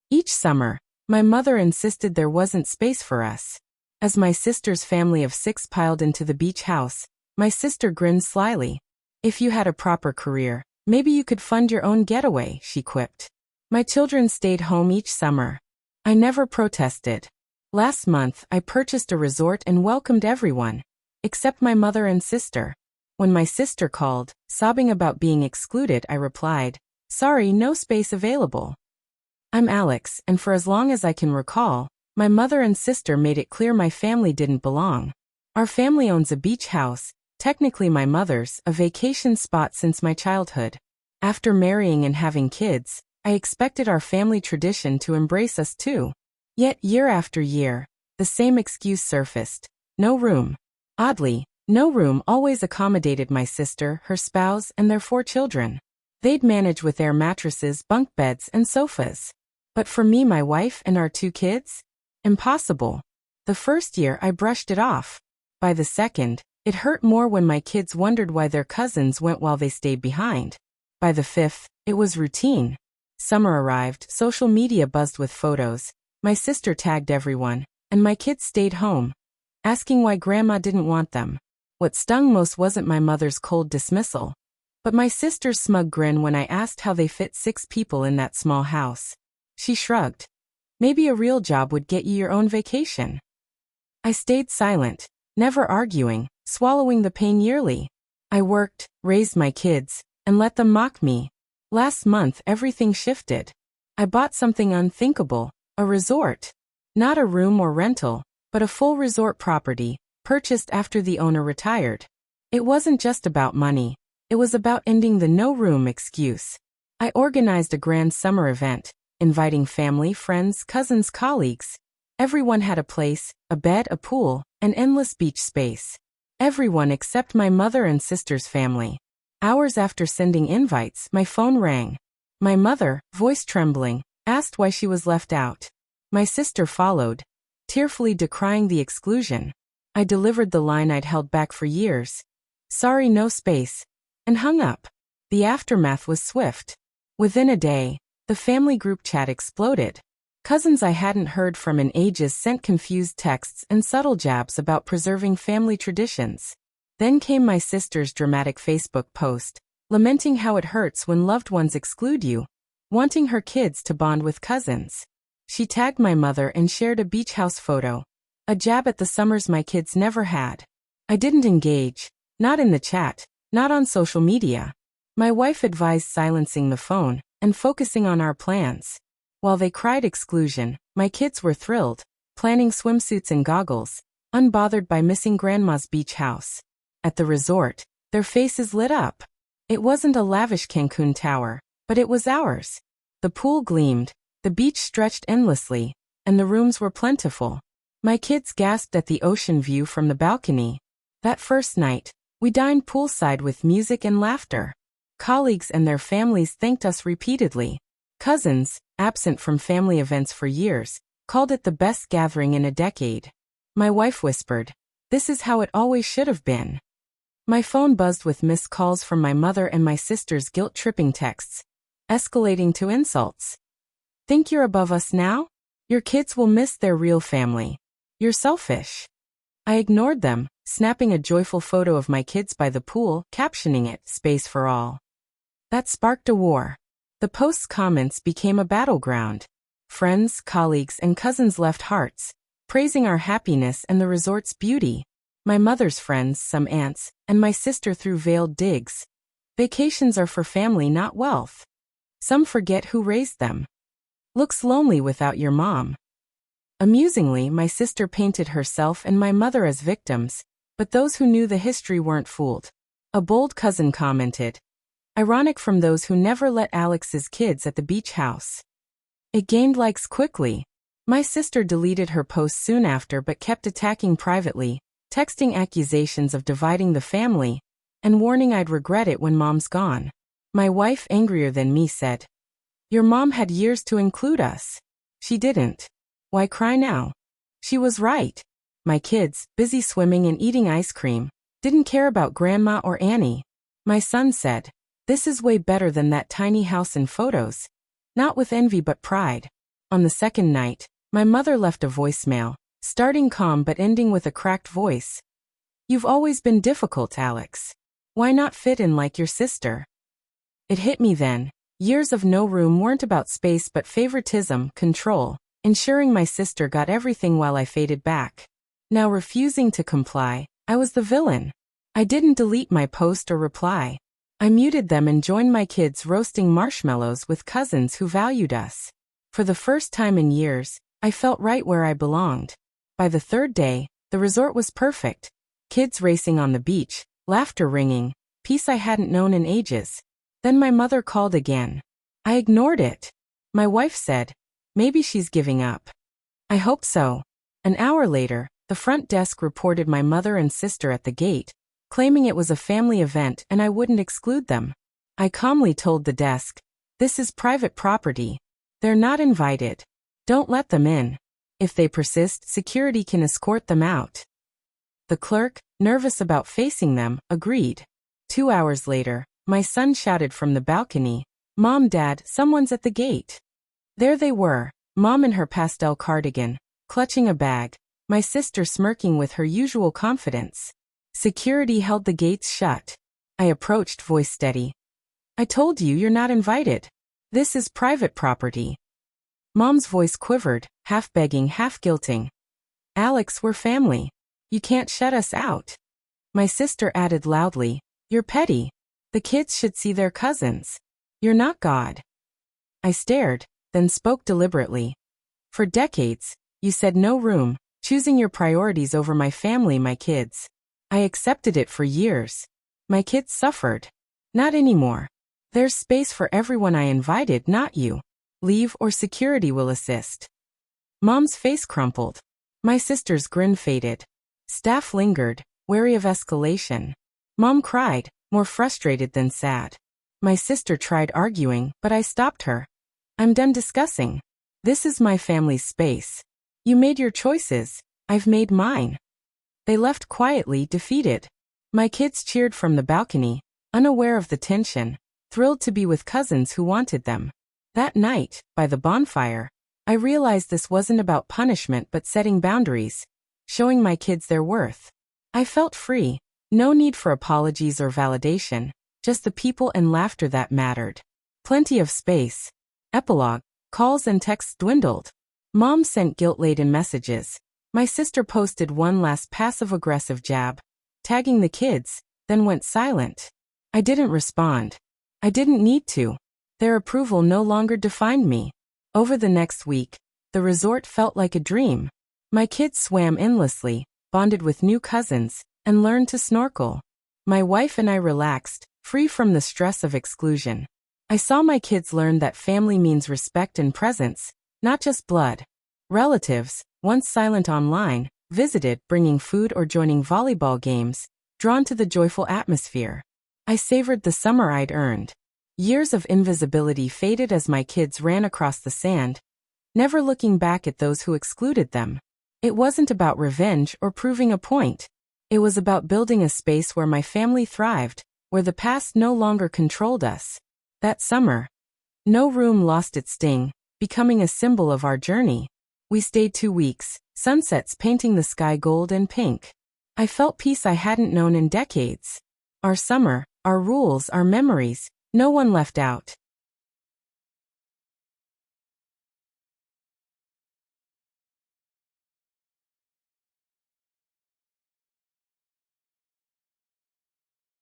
Each summer, my mother insisted there wasn't space for us. As my sister's family of 6 piled into the beach house, my sister grinned slyly. "If you had a proper career, maybe you could fund your own getaway," she quipped. My children stayed home each summer. I never protested. Last month, I purchased a resort and welcomed everyone, except my mother and sister. When my sister called, sobbing about being excluded, I replied, "Sorry, no space available." I'm Alex, and for as long as I can recall, my mother and sister made it clear my family didn't belong. Our family owns a beach house, technically my mother's, a vacation spot since my childhood. After marrying and having kids, I expected our family tradition to embrace us too. Yet year after year, the same excuse surfaced: no room. Oddly, no room always accommodated my sister, her spouse, and their 4 children. They'd manage with air mattresses, bunk beds, and sofas. But for me, my wife, and our 2 kids? Impossible. The first year I brushed it off. By the second, it hurt more when my kids wondered why their cousins went while they stayed behind. By the 5th, it was routine. Summer arrived, social media buzzed with photos, my sister tagged everyone, and my kids stayed home, asking why grandma didn't want them. What stung most wasn't my mother's cold dismissal, but my sister's smug grin when I asked how they fit 6 people in that small house. She shrugged. "Maybe a real job would get you your own vacation." I stayed silent, never arguing, swallowing the pain yearly. I worked, raised my kids, and let them mock me. Last month, everything shifted. I bought something unthinkable, a resort. Not a room or rental, but a full resort property, purchased after the owner retired. It wasn't just about money. It was about ending the no-room excuse. I organized a grand summer event, inviting family, friends, cousins, colleagues. Everyone had a place, a bed, a pool, and endless beach space. Everyone except my mother and sister's family. Hours after sending invites, my phone rang. My mother, voice trembling, asked why she was left out. My sister followed, tearfully decrying the exclusion. I delivered the line I'd held back for years. "Sorry, no space," and hung up. The aftermath was swift. Within a day, the family group chat exploded. Cousins I hadn't heard from in ages sent confused texts and subtle jabs about preserving family traditions. Then came my sister's dramatic Facebook post, lamenting how it hurts when loved ones exclude you, wanting her kids to bond with cousins. She tagged my mother and shared a beach house photo, a jab at the summers my kids never had. I didn't engage, not in the chat, not on social media. My wife advised silencing the phone and focusing on our plans. While they cried exclusion, my kids were thrilled, planning swimsuits and goggles, unbothered by missing grandma's beach house. At the resort, their faces lit up. It wasn't a lavish Cancun tower, but it was ours. The pool gleamed, the beach stretched endlessly, and the rooms were plentiful. My kids gasped at the ocean view from the balcony. That first night, we dined poolside with music and laughter. Colleagues and their families thanked us repeatedly. Cousins, absent from family events for years, called it the best gathering in a decade. My wife whispered, "This is how it always should have been." My phone buzzed with missed calls from my mother and my sister's guilt-tripping texts, escalating to insults. "Think you're above us now? Your kids will miss their real family. You're selfish." I ignored them, snapping a joyful photo of my kids by the pool, captioning it, "Space for all." That sparked a war. The post's comments became a battleground. Friends, colleagues, and cousins left hearts, praising our happiness and the resort's beauty. My mother's friends, some aunts, and my sister threw veiled digs. Vacations are for family, not wealth. Some forget who raised them. Looks lonely without your mom. Amusingly, my sister painted herself and my mother as victims, but those who knew the history weren't fooled. A bold cousin commented, "Ironic from those who never let Alex's kids at the beach house." It gained likes quickly. My sister deleted her post soon after but kept attacking privately, texting accusations of dividing the family, and warning I'd regret it when mom's gone. My wife, angrier than me, said, "Your mom had years to include us. She didn't. Why cry now?" She was right. My kids, busy swimming and eating ice cream, didn't care about Grandma or Annie. My son said, "This is way better than that tiny house in photos." Not with envy but pride. On the second night, my mother left a voicemail, starting calm but ending with a cracked voice. "You've always been difficult, Alex. Why not fit in like your sister?" It hit me then. Years of no room weren't about space but favoritism, control, ensuring my sister got everything while I faded back. Now refusing to comply, I was the villain. I didn't delete my post or reply. I muted them and joined my kids roasting marshmallows with cousins who valued us. For the first time in years, I felt right where I belonged. By the third day, the resort was perfect. Kids racing on the beach, laughter ringing, peace I hadn't known in ages. Then my mother called again. I ignored it. My wife said, "Maybe she's giving up." I hope so. An hour later, the front desk reported my mother and sister at the gate, claiming it was a family event and I wouldn't exclude them. I calmly told the desk, "This is private property. They're not invited. Don't let them in. If they persist, security can escort them out." The clerk, nervous about facing them, agreed. 2 hours later, my son shouted from the balcony, "Mom, Dad, someone's at the gate." There they were, Mom in her pastel cardigan, clutching a bag, my sister smirking with her usual confidence. Security held the gates shut. I approached, voice steady. "I told you you're not invited. This is private property." Mom's voice quivered, half begging, half guilting. "Alex, we're family. You can't shut us out." My sister added loudly, "You're petty. The kids should see their cousins. You're not God." I stared, then spoke deliberately. "For decades, you said no room, choosing your priorities over my family, my kids. I accepted it for years. My kids suffered. Not anymore. There's space for everyone I invited, not you. Leave or security will assist." Mom's face crumpled. My sister's grin faded. Staff lingered, wary of escalation. Mom cried, more frustrated than sad. My sister tried arguing, but I stopped her. "I'm done discussing. This is my family's space. You made your choices. I've made mine." They left quietly, defeated. My kids cheered from the balcony, unaware of the tension, thrilled to be with cousins who wanted them. That night, by the bonfire, I realized this wasn't about punishment but setting boundaries, showing my kids their worth. I felt free, no need for apologies or validation, just the people and laughter that mattered. Plenty of space. Epilogue. Calls and texts dwindled. Mom sent guilt-laden messages. My sister posted one last passive-aggressive jab, tagging the kids, then went silent. I didn't respond. I didn't need to. Their approval no longer defined me. Over the next week, the resort felt like a dream. My kids swam endlessly, bonded with new cousins, and learned to snorkel. My wife and I relaxed, free from the stress of exclusion. I saw my kids learn that family means respect and presence, not just blood. Relatives, once silent online, visited, bringing food or joining volleyball games, drawn to the joyful atmosphere. I savored the summer I'd earned. Years of invisibility faded as my kids ran across the sand, never looking back at those who excluded them. It wasn't about revenge or proving a point. It was about building a space where my family thrived, where the past no longer controlled us. That summer, no room lost its sting, becoming a symbol of our journey. We stayed 2 weeks, sunsets painting the sky gold and pink. I felt peace I hadn't known in decades. Our summer, our rules, our memories, no one left out.